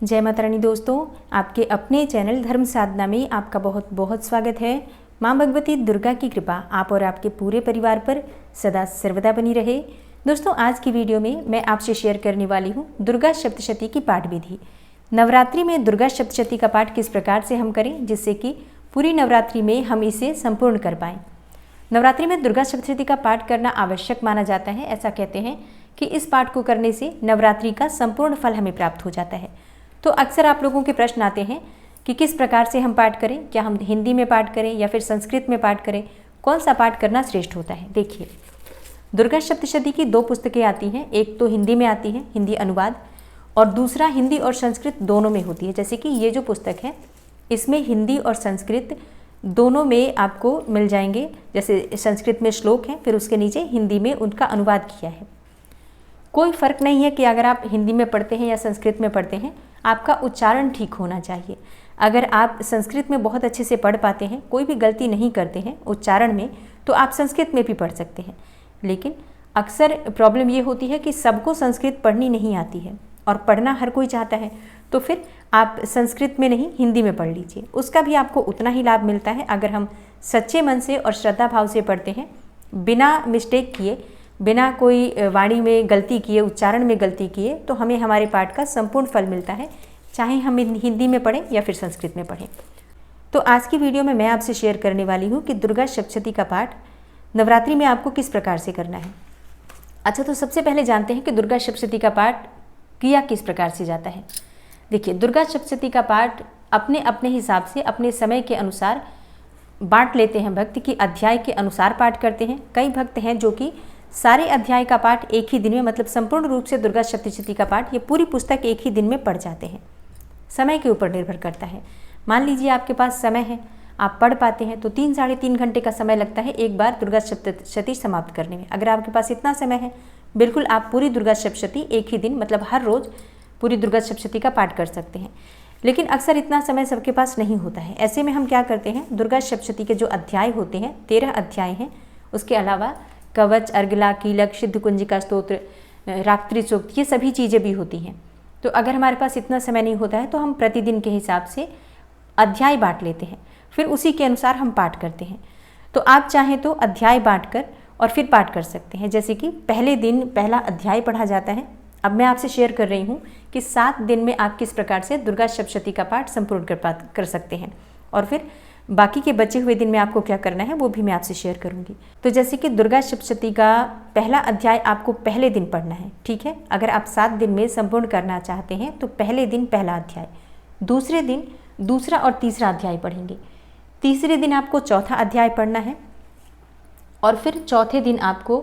जय माता रानी दोस्तों, आपके अपने चैनल धर्म साधना में आपका बहुत बहुत स्वागत है। माँ भगवती दुर्गा की कृपा आप और आपके पूरे परिवार पर सदा सर्वदा बनी रहे। दोस्तों, आज की वीडियो में मैं आपसे शेयर करने वाली हूँ दुर्गा सप्तशती की पाठ विधि। नवरात्रि में दुर्गा सप्तशती का पाठ किस प्रकार से हम करें जिससे कि पूरी नवरात्रि में हम इसे संपूर्ण कर पाएँ। नवरात्रि में दुर्गा सप्तशती का पाठ करना आवश्यक माना जाता है। ऐसा कहते हैं कि इस पाठ को करने से नवरात्रि का संपूर्ण फल हमें प्राप्त हो जाता है। तो अक्सर आप लोगों के प्रश्न आते हैं कि किस प्रकार से हम पाठ करें, क्या हम हिंदी में पाठ करें या फिर संस्कृत में पाठ करें, कौन सा पाठ करना श्रेष्ठ होता है। देखिए, दुर्गा सप्तशती की 2 पुस्तकें आती हैं, एक तो हिंदी में आती है, हिंदी अनुवाद, और दूसरा हिंदी और संस्कृत दोनों में होती है। जैसे कि ये जो पुस्तक है इसमें हिंदी और संस्कृत दोनों में आपको मिल जाएंगे। जैसे संस्कृत में श्लोक हैं, फिर उसके नीचे हिंदी में उनका अनुवाद किया है। कोई फ़र्क नहीं है कि अगर आप हिंदी में पढ़ते हैं या संस्कृत में पढ़ते हैं, आपका उच्चारण ठीक होना चाहिए। अगर आप संस्कृत में बहुत अच्छे से पढ़ पाते हैं, कोई भी गलती नहीं करते हैं उच्चारण में, तो आप संस्कृत में भी पढ़ सकते हैं। लेकिन अक्सर प्रॉब्लम ये होती है कि सबको संस्कृत पढ़नी नहीं आती है और पढ़ना हर कोई चाहता है, तो फिर आप संस्कृत में नहीं हिंदी में पढ़ लीजिए। उसका भी आपको उतना ही लाभ मिलता है अगर हम सच्चे मन से और श्रद्धा भाव से पढ़ते हैं, बिना मिस्टेक किए, बिना कोई वाणी में गलती किए, उच्चारण में गलती किए, तो हमें हमारे पाठ का संपूर्ण फल मिलता है, चाहे हम हिंदी में पढ़ें या फिर संस्कृत में पढ़ें। तो आज की वीडियो में मैं आपसे शेयर करने वाली हूँ कि दुर्गा सप्तशती का पाठ नवरात्रि में आपको किस प्रकार से करना है। अच्छा, तो सबसे पहले जानते हैं कि दुर्गा सप्तशती का पाठ किया किस प्रकार से जाता है। देखिए, दुर्गा सप्तशती का पाठ अपने अपने हिसाब से अपने समय के अनुसार बांट लेते हैं। भक्त की अध्याय के अनुसार पाठ करते हैं। कई भक्त हैं जो कि सारे अध्याय का पाठ एक ही दिन में, मतलब संपूर्ण रूप से दुर्गा सप्तशती का पाठ, ये पूरी पुस्तक एक ही दिन में पढ़ जाते हैं। समय के ऊपर निर्भर करता है। मान लीजिए आपके पास समय है, आप पढ़ पाते हैं, तो 3 साढ़े 3 घंटे का समय लगता है एक बार दुर्गा सप्तशती समाप्त करने में। अगर आपके पास इतना समय है, बिल्कुल आप पूरी दुर्गा सप्तशती एक ही दिन, मतलब हर रोज़ पूरी दुर्गा सप्तशती का पाठ कर सकते हैं। लेकिन अक्सर इतना समय सबके पास नहीं होता है। ऐसे में हम क्या करते हैं, दुर्गा सप्तशती के जो अध्याय होते हैं, 13 अध्याय हैं, उसके अलावा कवच, अर्गला, कीलक, सिद्ध कुंजिका स्तोत्र, रात्रि सूक्त, ये सभी चीज़ें भी होती हैं। तो अगर हमारे पास इतना समय नहीं होता है तो हम प्रतिदिन के हिसाब से अध्याय बांट लेते हैं, फिर उसी के अनुसार हम पाठ करते हैं। तो आप चाहें तो अध्याय बांटकर और फिर पाठ कर सकते हैं। जैसे कि पहले दिन पहला अध्याय पढ़ा जाता है। अब मैं आपसे शेयर कर रही हूँ कि 7 दिन में आप किस प्रकार से दुर्गा सप्तशती का पाठ संपूर्ण कर सकते हैं, और फिर बाकी के बचे हुए दिन में आपको क्या करना है वो भी मैं आपसे शेयर करूंगी। तो जैसे कि दुर्गा सप्तशती का पहला अध्याय आपको पहले दिन पढ़ना है, ठीक है। अगर आप 7 दिन में संपूर्ण करना चाहते हैं तो पहले दिन पहला अध्याय, दूसरे दिन दूसरा और तीसरा अध्याय पढ़ेंगे, तीसरे दिन आपको चौथा अध्याय पढ़ना है, और फिर चौथे दिन आपको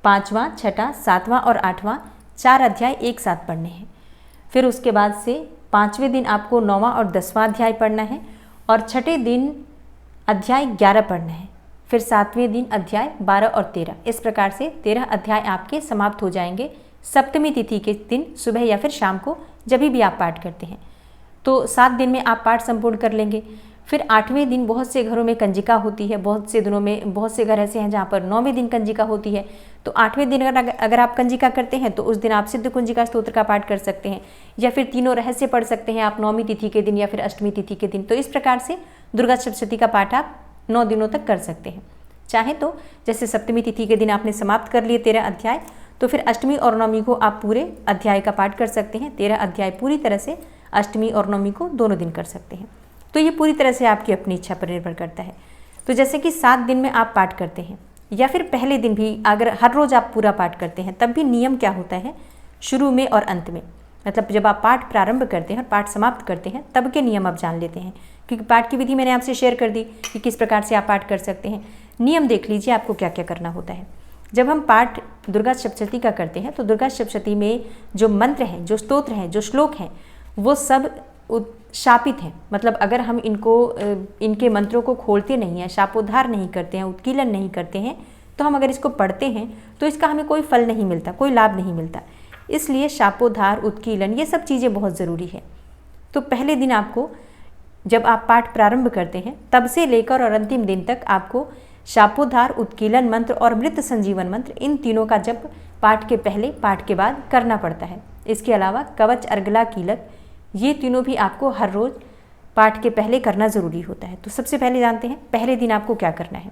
5वां, 6ठा, 7वां और 8वां 4 अध्याय एक साथ पढ़ने हैं। फिर उसके बाद से 5वें दिन आपको 9वां और 10वां अध्याय पढ़ना है, और 6ठे दिन अध्याय 11 पढ़ना है। फिर 7वें दिन अध्याय 12 और 13। इस प्रकार से 13 अध्याय आपके समाप्त हो जाएंगे सप्तमी तिथि के दिन सुबह या फिर शाम को, जब भी आप पाठ करते हैं। तो 7 दिन में आप पाठ संपूर्ण कर लेंगे। फिर 8वें दिन बहुत से घरों में कंजिका होती है, बहुत से दिनों में बहुत से घर ऐसे हैं जहाँ पर 9वें दिन कंजिका होती है। तो 8वें दिन अगर आप कंजिका करते हैं तो उस दिन आप सिद्ध कुंजिका स्तोत्र का पाठ कर सकते हैं, या फिर तीनों रहस्य पढ़ सकते हैं आप 9वीं तिथि के दिन या फिर अष्टमी तिथि के दिन। तो इस प्रकार से दुर्गा सप्तशती का पाठ आप 9 दिनों तक कर सकते हैं। चाहे तो जैसे सप्तमी तिथि के दिन आपने समाप्त कर लिए 13 अध्याय, तो फिर अष्टमी और नवमी को आप पूरे अध्याय का पाठ कर सकते हैं। 13 अध्याय पूरी तरह से अष्टमी और नवमी को दोनों दिन कर सकते हैं। तो ये पूरी तरह से आपकी अपनी इच्छा पर निर्भर करता है। तो जैसे कि 7 दिन में आप पाठ करते हैं, या फिर पहले दिन भी अगर हर रोज़ आप पूरा पाठ करते हैं, तब भी नियम क्या होता है, शुरू में और अंत में, मतलब जब आप पाठ प्रारंभ करते हैं और पाठ समाप्त करते हैं तब के नियम आप जान लेते हैं। क्योंकि पाठ की विधि मैंने आपसे शेयर कर दी कि किस प्रकार से आप पाठ कर सकते हैं। नियम देख लीजिए आपको क्या क्या करना होता है। जब हम पाठ दुर्गा सप्तशती का करते हैं तो दुर्गा सप्तशती में जो मंत्र हैं, जो स्तोत्र हैं, जो श्लोक हैं, वो सब शापित हैं। मतलब अगर हम इनके मंत्रों को खोलते नहीं हैं, शापोद्धार नहीं करते हैं, उत्कीलन नहीं करते हैं, तो हम अगर इसको पढ़ते हैं तो इसका हमें कोई फल नहीं मिलता, कोई लाभ नहीं मिलता। इसलिए शापोद्धार, उत्कीलन, ये सब चीज़ें बहुत ज़रूरी है। तो पहले दिन आपको, जब आप पाठ प्रारंभ करते हैं तब से लेकर और अंतिम दिन तक आपको शापोद्धार, उत्कीलन मंत्र और मृत संजीवन मंत्र, इन तीनों का जप पाठ के पहले, पाठ के बाद करना पड़ता है। इसके अलावा कवच, अर्गला, कीलक, ये तीनों भी आपको हर रोज़ पाठ के पहले करना ज़रूरी होता है। तो सबसे पहले जानते हैं पहले दिन आपको क्या करना है।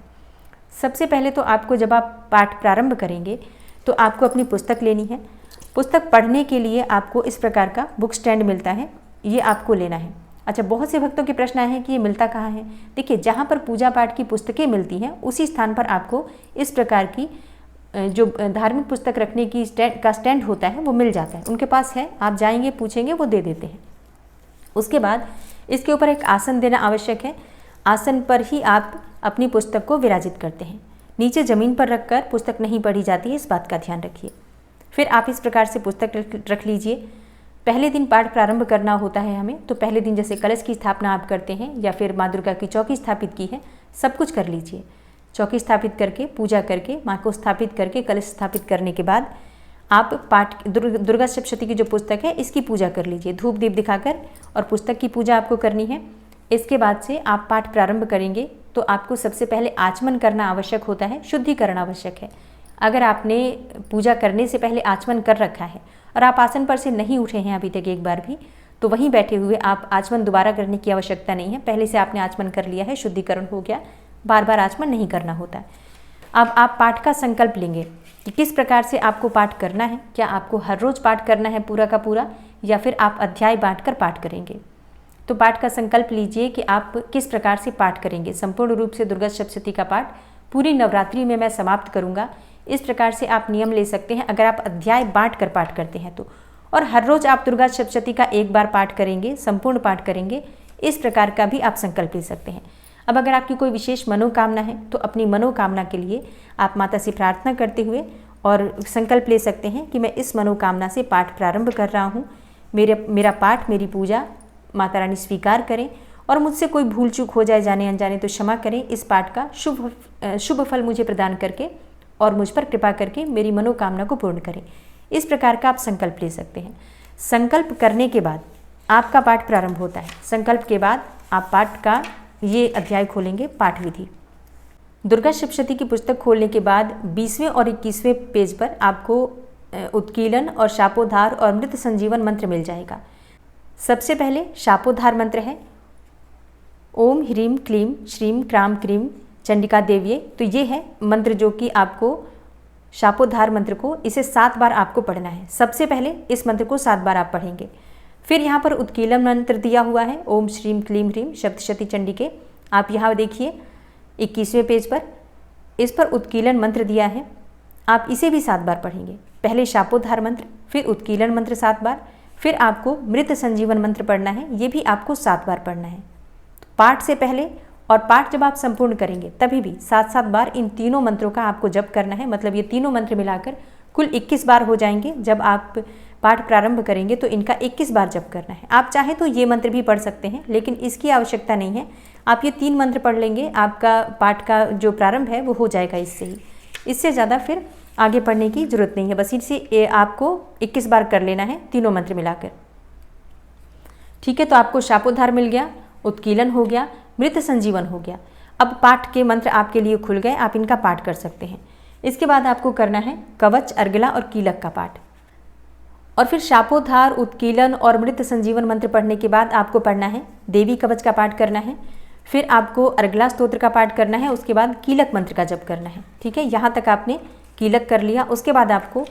सबसे पहले तो आपको जब आप पाठ प्रारंभ करेंगे तो आपको अपनी पुस्तक लेनी है। पुस्तक पढ़ने के लिए आपको इस प्रकार का बुक स्टैंड मिलता है, ये आपको लेना है। अच्छा, बहुत से भक्तों के प्रश्न आए हैं कि ये मिलता कहाँ है। देखिए, जहाँ पर पूजा पाठ की पुस्तकें मिलती हैं उसी स्थान पर आपको इस प्रकार की जो धार्मिक पुस्तक रखने की स्टैंड होता है वो मिल जाता है। उनके पास है, आप जाएंगे पूछेंगे वो दे देते हैं। उसके बाद इसके ऊपर एक आसन देना आवश्यक है। आसन पर ही आप अपनी पुस्तक को विराजित करते हैं। नीचे ज़मीन पर रखकर पुस्तक नहीं पढ़ी जाती है, इस बात का ध्यान रखिए। फिर आप इस प्रकार से पुस्तक रख लीजिए। पहले दिन पाठ प्रारंभ करना होता है हमें, तो पहले दिन जैसे कलश की स्थापना आप करते हैं या फिर माँ दुर्गा की चौकी स्थापित की है, सब कुछ कर लीजिए। चौकी स्थापित करके, पूजा करके, माँ को स्थापित करके, कलश स्थापित करने के बाद आप पाठ दुर्गा सप्तशती की जो पुस्तक है इसकी पूजा कर लीजिए धूप दीप दिखाकर, और पुस्तक की पूजा आपको करनी है। इसके बाद से आप पाठ प्रारंभ करेंगे तो आपको सबसे पहले आचमन करना आवश्यक होता है, शुद्धिकरण आवश्यक है। अगर आपने पूजा करने से पहले आचमन कर रखा है और आप आसन पर से नहीं उठे हैं अभी तक एक बार भी, तो वहीं बैठे हुए आप आचमन दोबारा करने की आवश्यकता नहीं है। पहले से आपने आचमन कर लिया है, शुद्धिकरण हो गया, बार बार आचमन नहीं करना होता है। अब आप पाठ का संकल्प लेंगे कि किस प्रकार से आपको पाठ करना है। क्या आपको हर रोज़ पाठ करना है पूरा का पूरा, या फिर आप अध्याय बांटकर पाठ करेंगे। तो पाठ का संकल्प लीजिए कि आप किस प्रकार से पाठ करेंगे। संपूर्ण रूप से दुर्गा सप्तशती का पाठ पूरी नवरात्रि में मैं समाप्त करूंगा, इस प्रकार से आप नियम ले सकते हैं अगर आप अध्याय बांट कर पाठ करते हैं तो। और हर रोज़ आप दुर्गा सप्तशती का एक बार पाठ करेंगे, संपूर्ण पाठ करेंगे, इस प्रकार का भी आप संकल्प ले सकते हैं। अब अगर आपकी कोई विशेष मनोकामना है तो अपनी मनोकामना के लिए आप माता से प्रार्थना करते हुए और संकल्प ले सकते हैं कि मैं इस मनोकामना से पाठ प्रारंभ कर रहा हूँ। मेरा पाठ, मेरी पूजा माता रानी स्वीकार करें, और मुझसे कोई भूल चूक हो जाए जाने अनजाने तो क्षमा करें। इस पाठ का शुभ फल मुझे प्रदान करके और मुझ पर कृपा करके मेरी मनोकामना को पूर्ण करें। इस प्रकार का आप संकल्प ले सकते हैं। संकल्प करने के बाद आपका पाठ प्रारंभ होता है। संकल्प के बाद आप पाठ का ये अध्याय खोलेंगे, पाठ विधि। दुर्गा सप्तशती की पुस्तक खोलने के बाद 20वें और 21वें पेज पर आपको उत्कीलन और शापोद्धार और मृत संजीवन मंत्र मिल जाएगा। सबसे पहले शापोद्धार मंत्र है ओम ह्रीम क्लीम श्रीम क्राम क्रीम चंडिका देव्ये। तो ये है मंत्र जो कि आपको शापोद्धार मंत्र को इसे 7 बार आपको पढ़ना है। सबसे पहले इस मंत्र को 7 बार आप पढ़ेंगे। फिर यहाँ पर उत्कीलन मंत्र दिया हुआ है ओम श्रीम क्लीम ह्रीम सप्तशती चंडिके। आप यहाँ देखिए 21वें पेज पर इस पर उत्कीलन मंत्र दिया है, आप इसे भी 7 बार पढ़ेंगे। पहले शापोद्धार मंत्र, फिर उत्कीलन मंत्र 7 बार, फिर आपको मृत संजीवन मंत्र पढ़ना है, ये भी आपको 7 बार पढ़ना है। पाठ से पहले और पाठ जब आप संपूर्ण करेंगे तभी भी 7-7 बार इन तीनों मंत्रों का आपको जप करना है। मतलब ये तीनों मंत्र मिलाकर कुल 21 बार हो जाएंगे। जब आप पाठ प्रारंभ करेंगे तो इनका 21 बार जप करना है। आप चाहे तो ये मंत्र भी पढ़ सकते हैं, लेकिन इसकी आवश्यकता नहीं है। आप ये 3 मंत्र पढ़ लेंगे, आपका पाठ का जो प्रारंभ है वो हो जाएगा इससे ही। इससे ज़्यादा फिर आगे पढ़ने की जरूरत नहीं है। बस इसे आपको 21 बार कर लेना है, तीनों मंत्र मिलाकर। ठीक है, तो आपको शापोद्धार मिल गया, उत्कीलन हो गया, मृत संजीवन हो गया। अब पाठ के मंत्र आपके लिए खुल गए, आप इनका पाठ कर सकते हैं। इसके बाद आपको करना है कवच, अर्गला और कीलक का पाठ। और फिर शापोद्धार, उत्कीलन और मृत संजीवन मंत्र पढ़ने के बाद आपको पढ़ना है देवी कवच का पाठ करना है। फिर आपको अर्गला स्तोत्र का पाठ करना है, उसके बाद कीलक मंत्र का जप करना है। ठीक है, यहाँ तक आपने कीलक कर लिया। उसके बाद आपको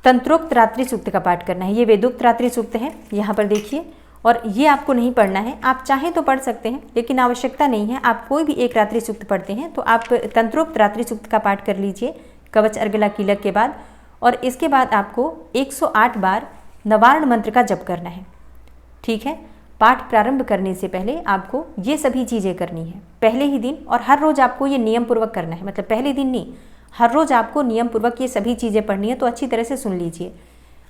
तंत्रोक्त रात्रि सूक्त का पाठ करना है। ये वेदोक्त रात्रि सूक्त है, यहाँ पर देखिए, और ये आपको नहीं पढ़ना है। आप चाहें तो पढ़ सकते हैं, लेकिन आवश्यकता नहीं है। आप कोई भी एक रात्रि सूक्त पढ़ते हैं तो आप तंत्रोक्त रात्रि सूक्त का पाठ कर लीजिए कवच, अर्गला, कीलक के बाद। और इसके बाद आपको 108 बार नवार्ण मंत्र का जप करना है। ठीक है, पाठ प्रारंभ करने से पहले आपको ये सभी चीज़ें करनी है पहले ही दिन, और हर रोज़ आपको ये नियम पूर्वक करना है। मतलब पहले दिन नहीं, हर रोज़ आपको नियम पूर्वक ये सभी चीज़ें पढ़नी है। तो अच्छी तरह से सुन लीजिए।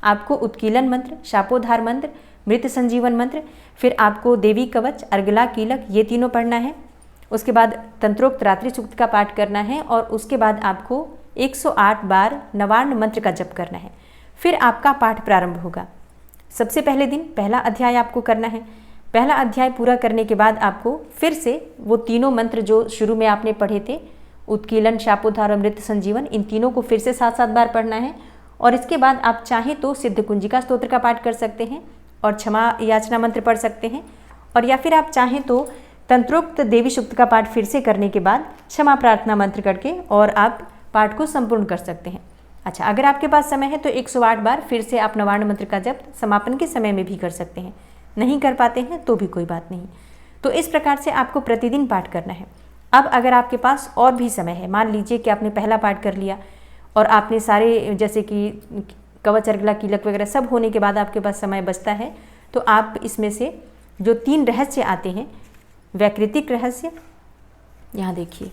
आपको उत्कीलन मंत्र, शापोद्धार मंत्र, मृत संजीवन मंत्र, फिर आपको देवी कवच, अर्गला, कीलक, ये तीनों पढ़ना है। उसके बाद तंत्रोक्त रात्रि सूक्त का पाठ करना है, और उसके बाद आपको 108 बार नवार्ण मंत्र का जप करना है। फिर आपका पाठ प्रारंभ होगा। सबसे पहले दिन पहला अध्याय आपको करना है। पहला अध्याय पूरा करने के बाद आपको फिर से वो तीनों मंत्र जो शुरू में आपने पढ़े थे, उत्कीलन, शापोद्धार और मृत संजीवन, इन तीनों को फिर से 7-7 बार पढ़ना है। और इसके बाद आप चाहें तो सिद्ध कुंजिका स्तोत्र का पाठ कर सकते हैं, और क्षमा याचना मंत्र पढ़ सकते हैं, और या फिर आप चाहें तो तंत्रोक्त देवी सूक्त का पाठ फिर से करने के बाद क्षमा प्रार्थना मंत्र करके और आप पाठ को संपूर्ण कर सकते हैं। अच्छा, अगर आपके पास समय है तो 108 बार फिर से आप नवार्ण मंत्र का जप समापन के समय में भी कर सकते हैं। नहीं कर पाते हैं तो भी कोई बात नहीं। तो इस प्रकार से आपको प्रतिदिन पाठ करना है। अब अगर आपके पास और भी समय है, मान लीजिए कि आपने पहला पाठ कर लिया और आपने सारे जैसे कि कवच अर्गला कीलक वगैरह सब होने के बाद आपके पास समय बचता है, तो आप इसमें से जो 3 रहस्य आते हैं, वैकृतिक रहस्य, यहाँ देखिए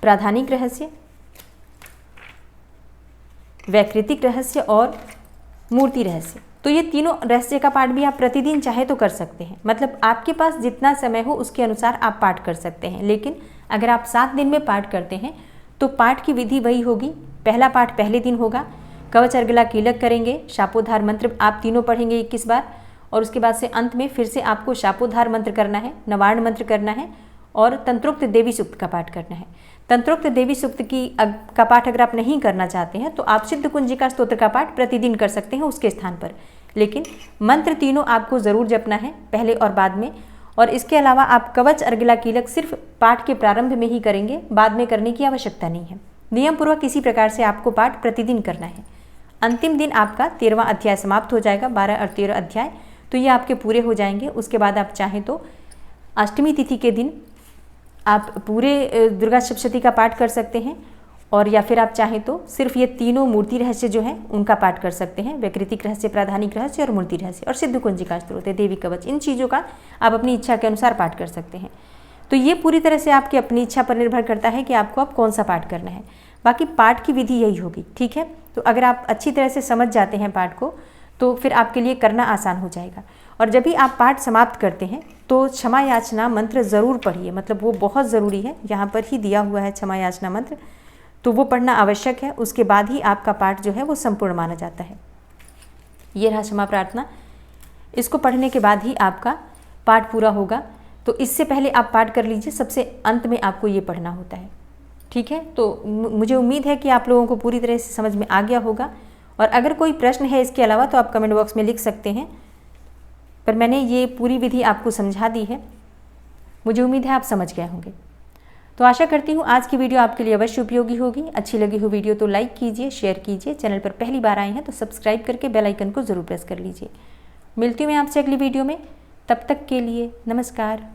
प्राधानिक रहस्य, वैकृतिक रहस्य और मूर्ति रहस्य, तो ये तीनों रहस्य का पाठ भी आप प्रतिदिन चाहे तो कर सकते हैं। मतलब आपके पास जितना समय हो उसके अनुसार आप पाठ कर सकते हैं। लेकिन अगर आप 7 दिन में पाठ करते हैं तो पाठ की विधि वही होगी। पहला पाठ पहले दिन होगा, कवच अर्गला कीलक करेंगे, शापोद्धार मंत्र आप तीनों पढ़ेंगे 21 बार, और उसके बाद से अंत में फिर से आपको शापोद्धार मंत्र करना है, नवार्ण मंत्र करना है और तंत्रोक्त देवी सूक्त का पाठ करना है। तंत्रोक्त देवी सूक्त का पाठ अगर आप नहीं करना चाहते हैं तो आप सिद्ध कुंजिका स्तोत्र का पाठ प्रतिदिन कर सकते हैं उसके स्थान पर, लेकिन मंत्र तीनों आपको ज़रूर जपना है पहले और बाद में। और इसके अलावा आप कवच अर्गला कीलक सिर्फ पाठ के प्रारंभ में ही करेंगे, बाद में करने की आवश्यकता नहीं है। नियम पूर्वक इसी प्रकार से आपको पाठ प्रतिदिन करना है। अंतिम दिन आपका 13वां अध्याय समाप्त हो जाएगा, 12 और 13 अध्याय तो ये आपके पूरे हो जाएंगे। उसके बाद आप चाहें तो अष्टमी तिथि के दिन आप पूरे दुर्गा सप्तशती का पाठ कर सकते हैं, और या फिर आप चाहें तो सिर्फ ये तीनों मूर्ति रहस्य जो हैं उनका पाठ कर सकते हैं, वैकृतिक रहस्य, प्राधानिक रहस्य और मूर्ति रहस्य, और सिद्ध कुंजिका स्तोत्र, देवी कवच, इन चीज़ों का आप अपनी इच्छा के अनुसार पाठ कर सकते हैं। तो ये पूरी तरह से आपकी अपनी इच्छा पर निर्भर करता है कि आपको अब कौन सा पाठ करना है। बाकी पाठ की विधि यही होगी, ठीक है। तो अगर आप अच्छी तरह से समझ जाते हैं पाठ को तो फिर आपके लिए करना आसान हो जाएगा। और जब भी आप पाठ समाप्त करते हैं तो क्षमा याचना मंत्र ज़रूर पढ़िए, मतलब वो बहुत ज़रूरी है, यहाँ पर ही दिया हुआ है क्षमा याचना मंत्र, तो वो पढ़ना आवश्यक है। उसके बाद ही आपका पाठ जो है वो संपूर्ण माना जाता है। ये रहा क्षमा प्रार्थना, इसको पढ़ने के बाद ही आपका पाठ पूरा होगा। तो इससे पहले आप पाठ कर लीजिए, सबसे अंत में आपको ये पढ़ना होता है, ठीक है। तो मुझे उम्मीद है कि आप लोगों को पूरी तरह से समझ में आ गया होगा, और अगर कोई प्रश्न है इसके अलावा तो आप कमेंट बॉक्स में लिख सकते हैं, पर मैंने ये पूरी विधि आपको समझा दी है। मुझे उम्मीद है आप समझ गए होंगे। तो आशा करती हूँ आज की वीडियो आपके लिए अवश्य उपयोगी होगी। अच्छी लगी हो वीडियो तो लाइक कीजिए, शेयर कीजिए। चैनल पर पहली बार आए हैं तो सब्सक्राइब करके बेल आइकन को ज़रूर प्रेस कर लीजिए। मिलती हूँ मैं आपसे अगली वीडियो में, तब तक के लिए नमस्कार।